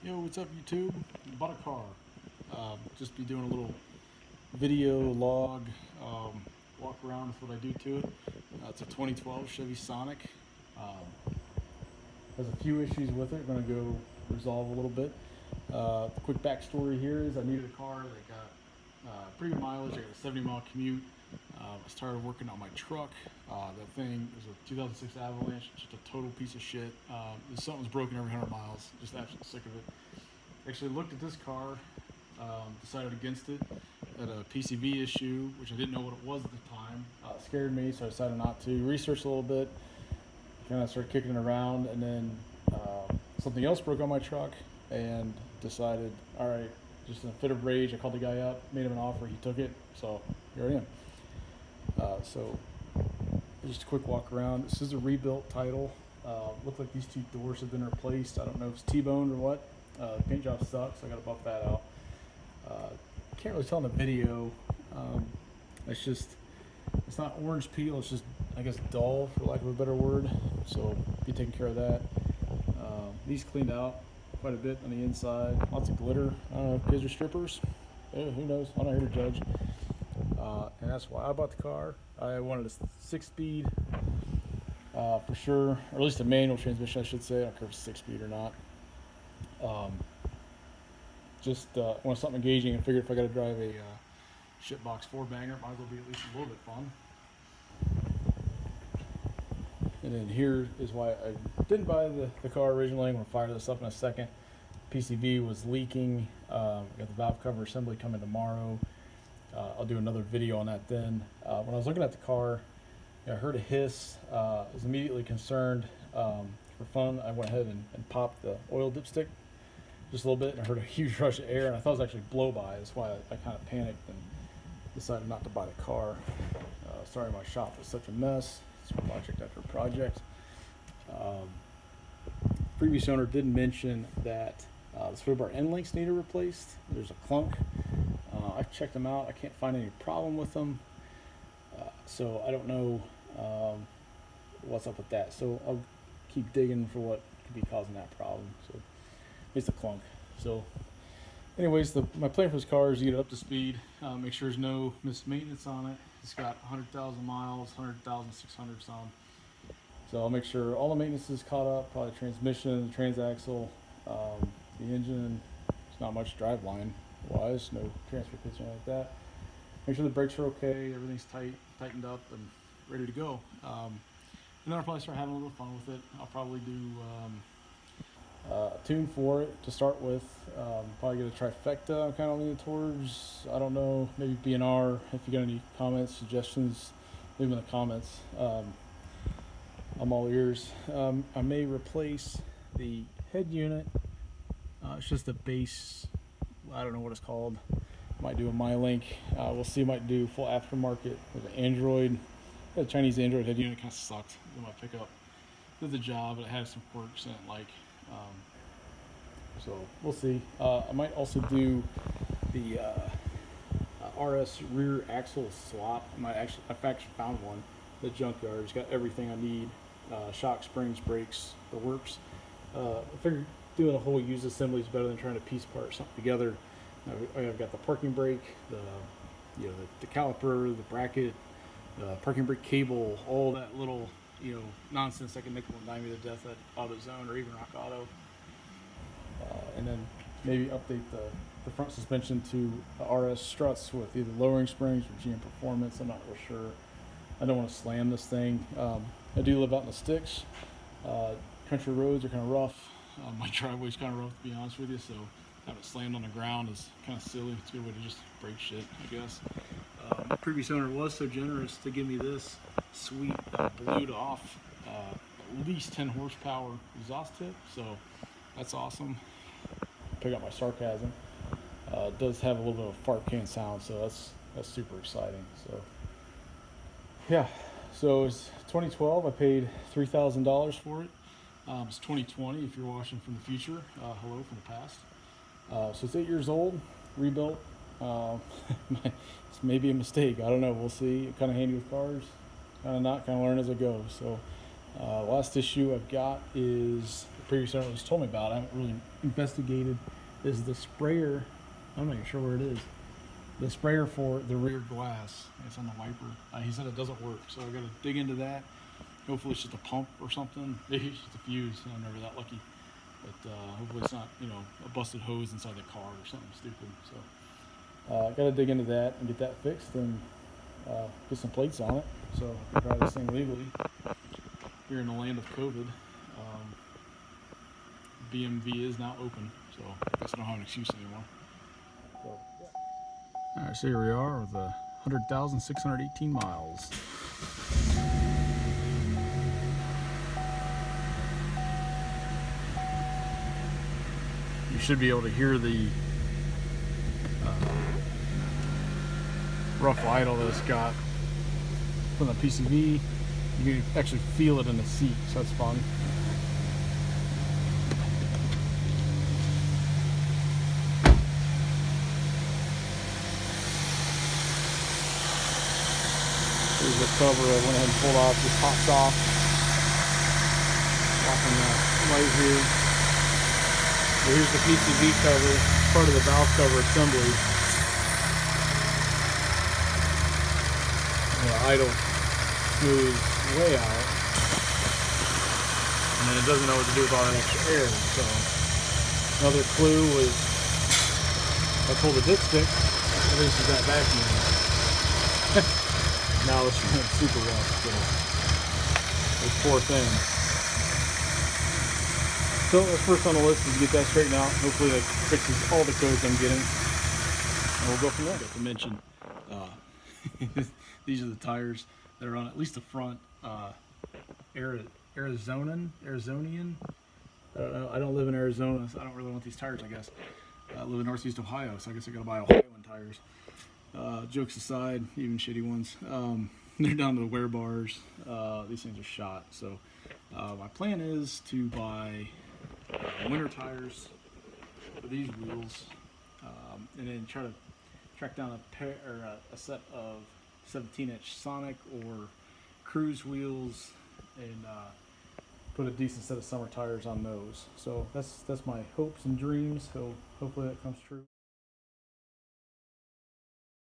Yo, what's up YouTube? Bought a car. Just be doing a little video log, walk around with what I do to it. It's a 2012 Chevy Sonic. Has a few issues with it. Going to go resolve a little bit. Quick backstory here is I needed a car that got pretty good mileage. I got a 70-mile commute. I started working on my truck. That thing was a 2006 Avalanche, just a total piece of shit. Something's broken every 100 miles. Just absolutely sick of it. Actually looked at this car, decided against it. Had a PCV issue, which I didn't know what it was at the time. It scared me, so I decided not to. Researched a little bit, kind of started kicking it around, and then something else broke on my truck, and decided, all right, just in a fit of rage, I called the guy up, made him an offer, he took it, so here I am. So just a quick walk around. This is a rebuilt title. Look like these two doors have been replaced. I don't know if it's T-boned or what. The paint job sucks, so I gotta buff that out. Can't really tell in the video. It's not orange peel, it's just, I guess, dull, for lack of a better word. So be taking care of that. These cleaned out quite a bit on the inside. Lots of glitter. I don't know, kids are strippers. Who knows? I'm not here to judge. And that's why I bought the car. I wanted a 6-speed for sure, or at least a manual transmission, I should say. I don't care if it's 6-speed or not. Just wanted something engaging, and figured if I got to drive a shitbox 4-banger, it might as well be at least a little bit fun. And then here is why I didn't buy the car originally. I'm going to fire this up in a second. PCV was leaking. Got the valve cover assembly coming tomorrow. I'll do another video on that then. When I was looking at the car, I heard a hiss. I was immediately concerned. For fun, I went ahead and popped the oil dipstick just a little bit, and I heard a huge rush of air, and I thought it was actually blow-by. That's why I kind of panicked and decided not to buy the car. Sorry my shop was such a mess. It's project after project. Previous owner did mention that the sway bar end links needed replaced. There's a clunk. I've checked them out. I can't find any problem with them. So I don't know what's up with that. So I'll keep digging for what could be causing that problem. So it's the clunk. So anyways, my plan for this car is to get it up to speed, make sure there's no missed maintenance on it. It's got 100,000 miles, 100,600 some. So I'll make sure all the maintenance is caught up, probably transmission, the transaxle, the engine. There's not much driveline wise, no transfer kits or anything like that. Make sure the brakes are okay, everything's tightened up and ready to go. And then I'll probably start having a little fun with it. I'll probably do a tune for it to start with. Probably get a trifecta. I'm kind of leaning towards, I don't know, maybe B&R. If you got any comments, suggestions, leave them in the comments. I'm all ears. I may replace the head unit. It's just a base, I don't know what it's called. Might do a MyLink. We'll see. Might do full aftermarket with an Android. The Chinese Android head unit kind of sucked in my pickup. Did the job, but it had some quirks in it, so we'll see. I might also do the RS rear axle swap. I've actually found one. The junkyard. It's got everything I need. Shock, springs, brakes, the works. I figured doing a whole used assembly is better than trying to piece part something together. I've got the parking brake, the caliper, the bracket, the parking brake cable, all that little nonsense that can nickel and dime me to death at AutoZone or even Rock Auto. And then maybe update the front suspension to RS struts with either lowering springs or GM Performance. I'm not real sure. I don't want to slam this thing. I do live out in the sticks. Country roads are kind of rough. My driveway's kind of rough, to be honest with you, so having it slammed on the ground is kind of silly. It's a good way to just break shit, I guess. My previous owner was so generous to give me this sweet blued off at least 10 horsepower exhaust tip, so that's awesome. Pick up my sarcasm. It does have a little bit of a fart can sound, so that's super exciting. So yeah, so it's 2012. I paid $3,000 for it. It's 2020 if you're watching from the future. Hello from the past. So it's 8 years old, rebuilt. It's maybe a mistake. I don't know. We'll see. I'm kind of handy with cars. Kind of not. Kind of learn as I go. So last issue I've got is the previous owners told me about. I haven't really investigated. Is the sprayer? I'm not even sure where it is. The sprayer for the rear glass. It's on the wiper. He said it doesn't work, so I got to dig into that. Hopefully it's just a pump or something. Maybe it's just a fuse. I'm never that lucky. But hopefully it's not, a busted hose inside the car or something stupid. So I got to dig into that and get that fixed and get some plates on it. So I can drive this thing legally here in the land of COVID. BMV is now open, so I guess I don't have an excuse anymore. So, yeah. Alright, so here we are with 100,618 miles. You should be able to hear the rough idle that it's got from the PCV. You can actually feel it in the seat, so that's fun. Here's the cover. I went ahead and pulled off. Just pops off. Locking that right here. So here's the PCV cover, part of the valve cover assembly. Idle moves way out, and then it doesn't know what to do with all that extra air. So another clue was I pull the dipstick, it releases that vacuum. Now it's running super rough. So those poor things. So the first on the list is to get that straightened out. Hopefully that fixes all the codes I'm getting, and we'll go from there. Got to mention. These are the tires that are on at least the front. Arizonian. I don't know. I don't live in Arizona, so I don't really want these tires, I guess. I live in Northeast Ohio, so I guess I gotta buy Ohioan tires. Jokes aside, even shitty ones. They're down to the wear bars. These things are shot. So my plan is to buy winter tires for these wheels, and then try to track down a pair or a set of 17-inch Sonic or cruise wheels, and put a decent set of summer tires on those. So that's my hopes and dreams. So hopefully that comes true.